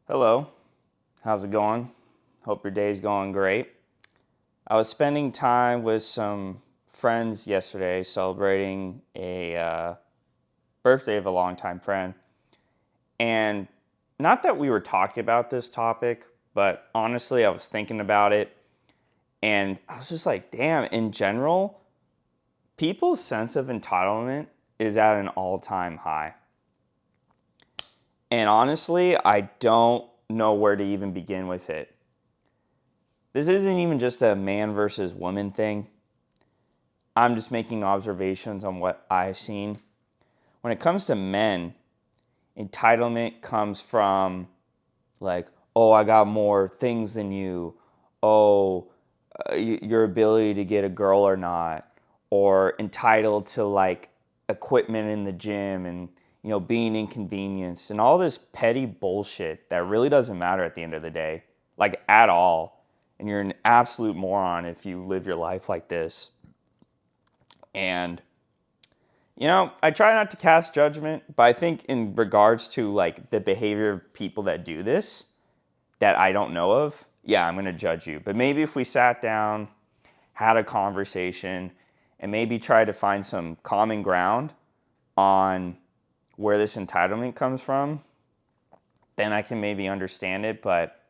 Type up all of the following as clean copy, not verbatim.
Hello, how's it going? Hope your day's going great. I was spending time with some friends yesterday celebrating a birthday of a longtime friend. And not that we were talking about this topic, but honestly, I was thinking about it and I was just like, damn, in general, people's sense of entitlement is at an all time high. And honestly, I don't know where to even begin with it. This isn't even just a man versus woman thing. I'm just making observations on what I've seen. When it comes to men, entitlement comes from like, oh, I got more things than you. Oh, your ability to get a girl or not. Or entitled to like equipment in the gym and, being inconvenienced and all this petty bullshit that really doesn't matter at the end of the day, like at all. And you're an absolute moron if you live your life like this. And I try not to cast judgment, but I think in regards to like the behavior of people that do this that I don't know of, yeah, I'm going to judge you. But maybe if we sat down, had a conversation, and maybe try to find some common ground on where this entitlement comes from, then I can maybe understand it. But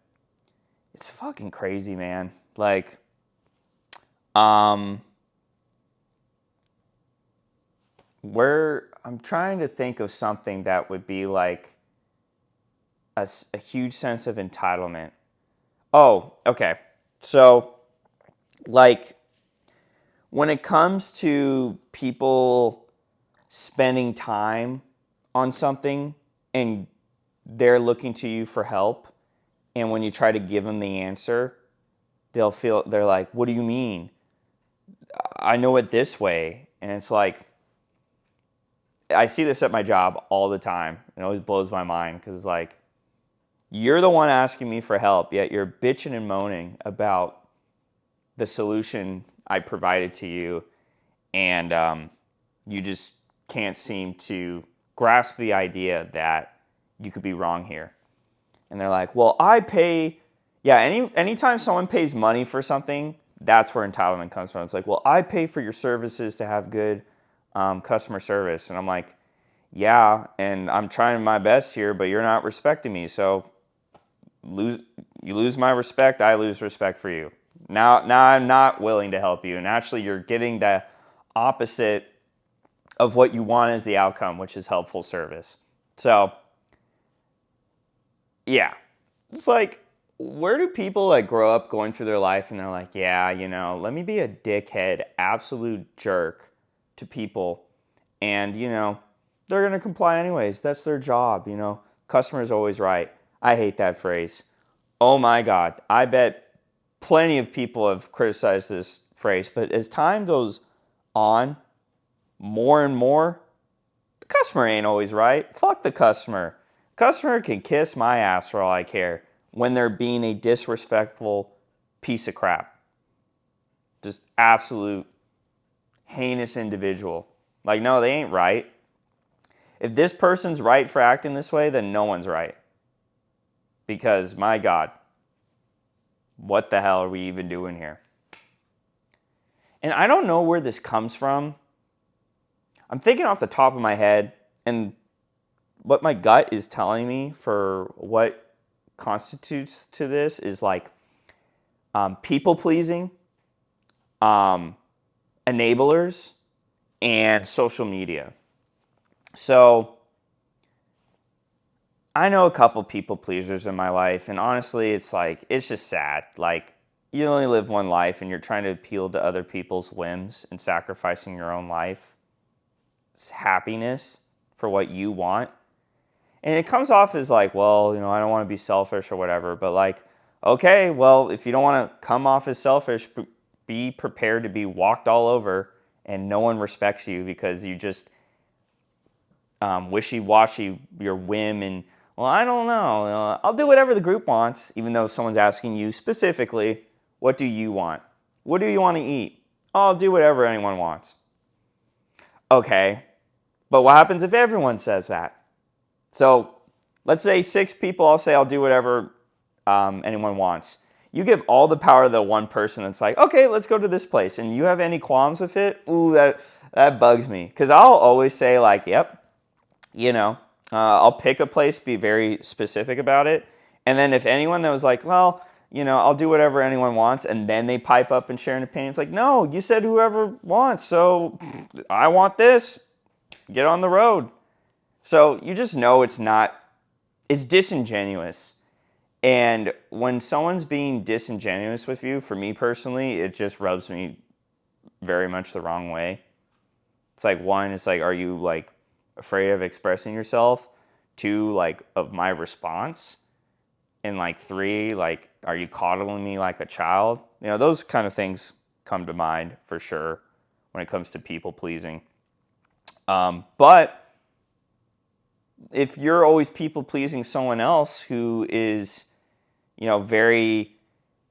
it's fucking crazy, man. Like, um, where I'm trying to think of something that would be like a huge sense of entitlement. Oh, okay. So, like, when it comes to people spending time on something and they're looking to you for help, and when you try to give them the answer, they're like, "What do you mean? I know it this way." And it's like, I see this at my job all the time. It always blows my mind because it's like, you're the one asking me for help, yet you're bitching and moaning about the solution I provided to you, and you just can't seem to grasp the idea that you could be wrong here. And they're like, "Well, I pay." Yeah, anytime someone pays money for something, that's where entitlement comes from. It's like, "Well, I pay for your services to have good customer service," and I'm like, "Yeah, and I'm trying my best here, but you're not respecting me, so you lose my respect, I lose respect for you. Now I'm not willing to help you, and actually you're getting the opposite of what you want as the outcome, which is helpful service." So yeah, it's like, where do people like grow up going through their life and they're like, yeah, let me be a dickhead, absolute jerk to people, and they're gonna comply anyways. That's their job. Customer's always right. I hate that phrase. Oh my God. I bet plenty of people have criticized this phrase, but as time goes on, more and more, the customer ain't always right. Fuck the customer. Customer can kiss my ass for all I care when they're being a disrespectful piece of crap. Just absolute heinous individual. Like, no, they ain't right. If this person's right for acting this way, then no one's right. Because, my God, what the hell are we even doing here? And I don't know where this comes from. I'm thinking off the top of my head, and what my gut is telling me for what constitutes to this is like people pleasing, um, enablers, and social media. So I know a couple people pleasers in my life, and honestly, it's just sad. Like, you only live one life, and you're trying to appeal to other people's whims and sacrificing your own life, happiness for what you want. And it comes off as like, well, I don't want to be selfish or whatever. But like, okay, well, if you don't want to come off as selfish, be prepared to be walked all over and no one respects you because you just wishy-washy your whim and, well, I don't know. I'll do whatever the group wants, even though someone's asking you specifically, what do you want? What do you want to eat? Oh, I'll do whatever anyone wants. Okay, but what happens if everyone says that? So let's say 6 people, I'll say I'll do whatever anyone wants. You give all the power to the one person that's like, okay, let's go to this place, and you have any qualms with it, ooh, that bugs me. Because I'll always say like, yep, I'll pick a place, be very specific about it. And then if anyone that was like, well, I'll do whatever anyone wants, and then they pipe up and share an opinion, it's like, no, you said whoever wants, so I want this, get on the road. So you just know it's disingenuous. And when someone's being disingenuous with you, for me personally, it just rubs me very much the wrong way. It's like, one, it's like, are you like afraid of expressing yourself? 2, like, of my response? And like 3, like, are you coddling me like a child? Those kind of things come to mind for sure when it comes to people pleasing. But if you're always people pleasing someone else who is, very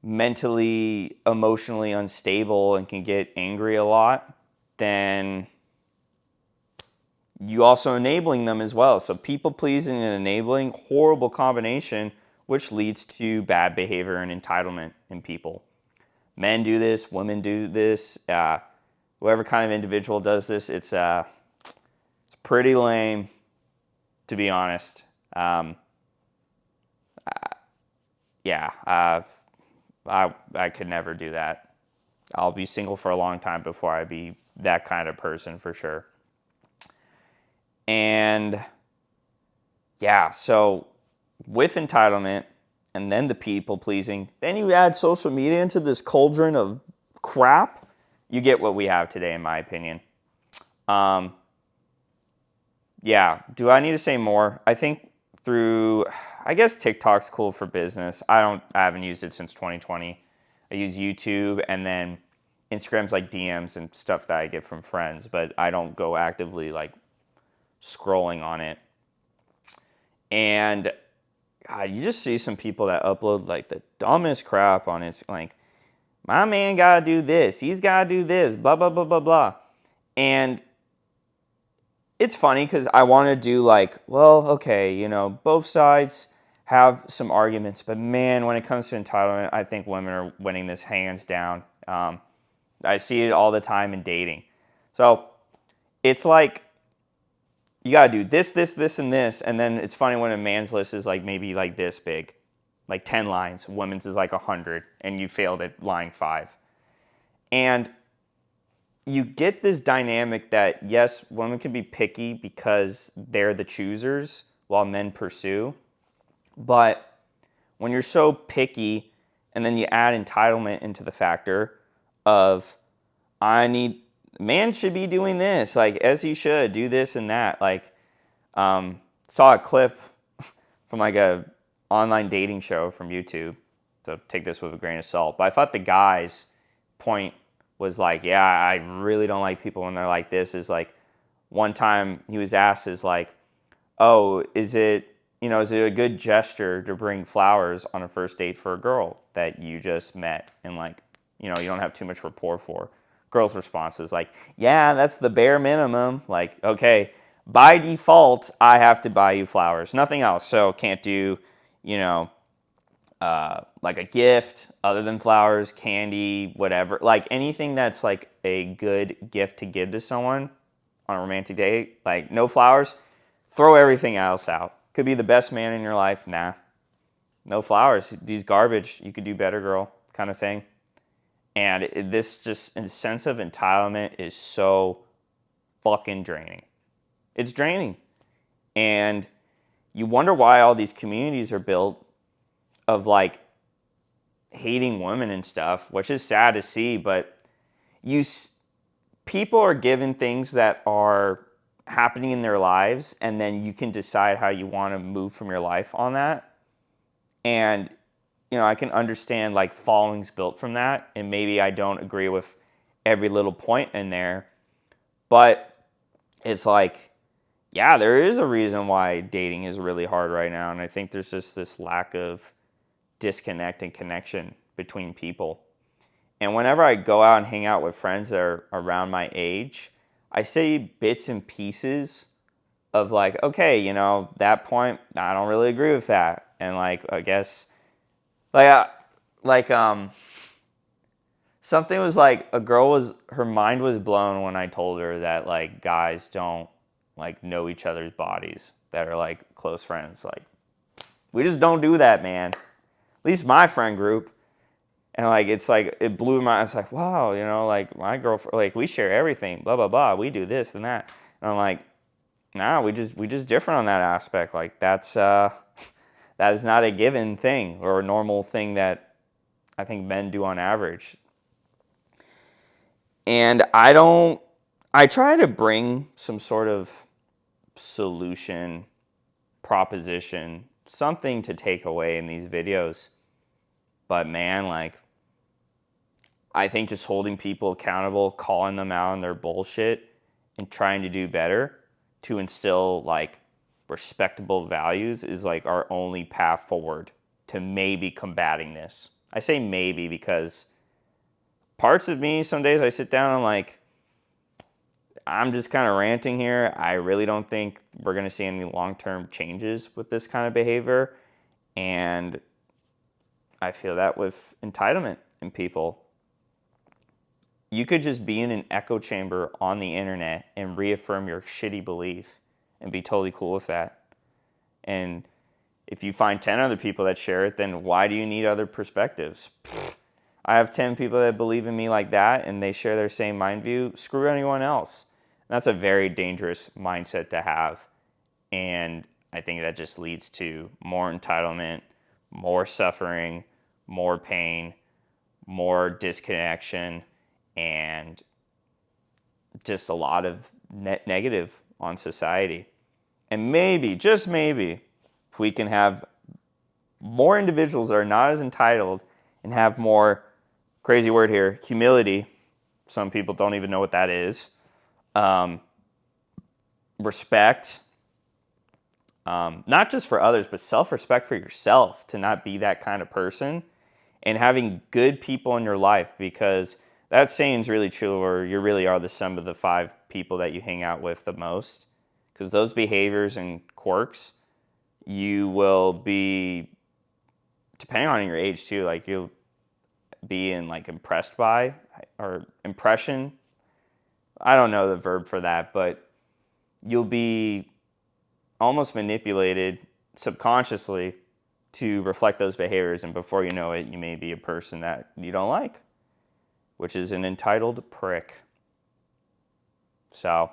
mentally, emotionally unstable and can get angry a lot, then you also enabling them as well. So people pleasing and enabling, horrible combination, which leads to bad behavior and entitlement in people. Men do this, women do this, whoever kind of individual does this, it's pretty lame, to be honest. I could never do that. I'll be single for a long time before I be that kind of person for sure. And yeah, so with entitlement and then the people pleasing, then you add social media into this cauldron of crap, you get what we have today, in my opinion. Yeah, do I need to say more? I think I guess TikTok's cool for business. I haven't used it since 2020. I use YouTube, and then Instagram's like DMs and stuff that I get from friends, but I don't go actively like scrolling on it. And God, you just see some people that upload like the dumbest crap on it. Like, my man gotta do this, he's gotta do this, blah, blah, blah, blah, blah. And it's funny because I want to do like, well, okay, both sides have some arguments, but man, when it comes to entitlement, I think women are winning this hands down. I see it all the time in dating. So it's like, you got to do this, this, this, and this. And then it's funny when a man's list is like maybe like this big, like 10 lines. Women's is like 100, and you failed at line 5. And you get this dynamic that, yes, women can be picky because they're the choosers while men pursue. But when you're so picky and then you add entitlement into the factor of, man should be doing this, like, as he should, do this and that. Like, saw a clip from like a online dating show from YouTube, so take this with a grain of salt. But I thought the guy's point was like, yeah, I really don't like people when they're like this. Is like, one time he was asked, is like, oh, is it a good gesture to bring flowers on a first date for a girl that you just met and like, you don't have too much rapport for? Girl's response is like, yeah, that's the bare minimum. Like, okay, by default, I have to buy you flowers, nothing else. So can't do, like a gift other than flowers, candy, whatever. Like anything that's like a good gift to give to someone on a romantic date. Like, no flowers, throw everything else out. Could be the best man in your life. Nah, no flowers. These garbage. You could do better, girl, kind of thing. And this sense of entitlement is so fucking draining. It's draining. And you wonder why all these communities are built of like hating women and stuff, which is sad to see, but people are given things that are happening in their lives, and then you can decide how you want to move from your life on that. And I can understand like following's built from that, and maybe I don't agree with every little point in there, but it's like, yeah, there is a reason why dating is really hard right now, and I think there's just this lack of disconnect and connection between people. And whenever I go out and hang out with friends that are around my age, I see bits and pieces of like, okay, that point, I don't really agree with that. And like, I guess, like, something was like, her mind was blown when I told her that like guys don't like know each other's bodies that are like close friends. Like, we just don't do that, man. At least my friend group. And like, it's like, it blew my, it's like, wow, like my girlfriend, like we share everything, blah, blah, blah. We do this and that. And I'm like, nah, we just different on that aspect. Like that is not a given thing or a normal thing that I think men do on average. And I try to bring some sort of solution, proposition, something to take away in these videos. But man, like, I think just holding people accountable, calling them out on their bullshit, and trying to do better to instill like respectable values is like our only path forward to maybe combating this. I say maybe because parts of me, some days I sit down and like, I'm just kind of ranting here. I really don't think we're going to see any long-term changes with this kind of behavior. And I feel that with entitlement in people. You could just be in an echo chamber on the internet and reaffirm your shitty belief and be totally cool with that. And if you find 10 other people that share it, then why do you need other perspectives? I have 10 people that believe in me like that and they share their same mind view. Screw anyone else. That's a very dangerous mindset to have. And I think that just leads to more entitlement, more suffering, more pain, more disconnection, and just a lot of net negative on society. And maybe, just maybe, if we can have more individuals that are not as entitled and have more, crazy word here, humility. Some people don't even know what that is. Respect, not just for others, but self-respect for yourself, to not be that kind of person, and having good people in your life, because that saying's really true, or you really are the sum of the 5 people that you hang out with the most, because those behaviors and quirks, you will be, depending on your age too, like you'll be in like impressed by, or impression, I don't know the verb for that, but you'll be almost manipulated subconsciously to reflect those behaviors, and before you know it, you may be a person that you don't like, which is an entitled prick. So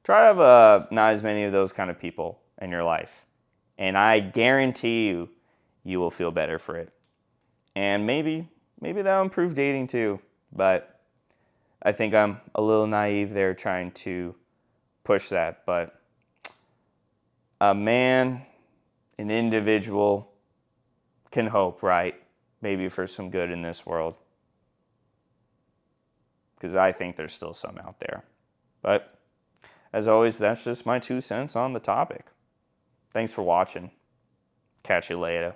try to have not as many of those kind of people in your life, and I guarantee you, you will feel better for it. And maybe that'll improve dating too, but I think I'm a little naive there trying to push that. But a man, an individual, can hope, right? Maybe for some good in this world. Because I think there's still some out there. But as always, that's just my 2 cents on the topic. Thanks for watching. Catch you later.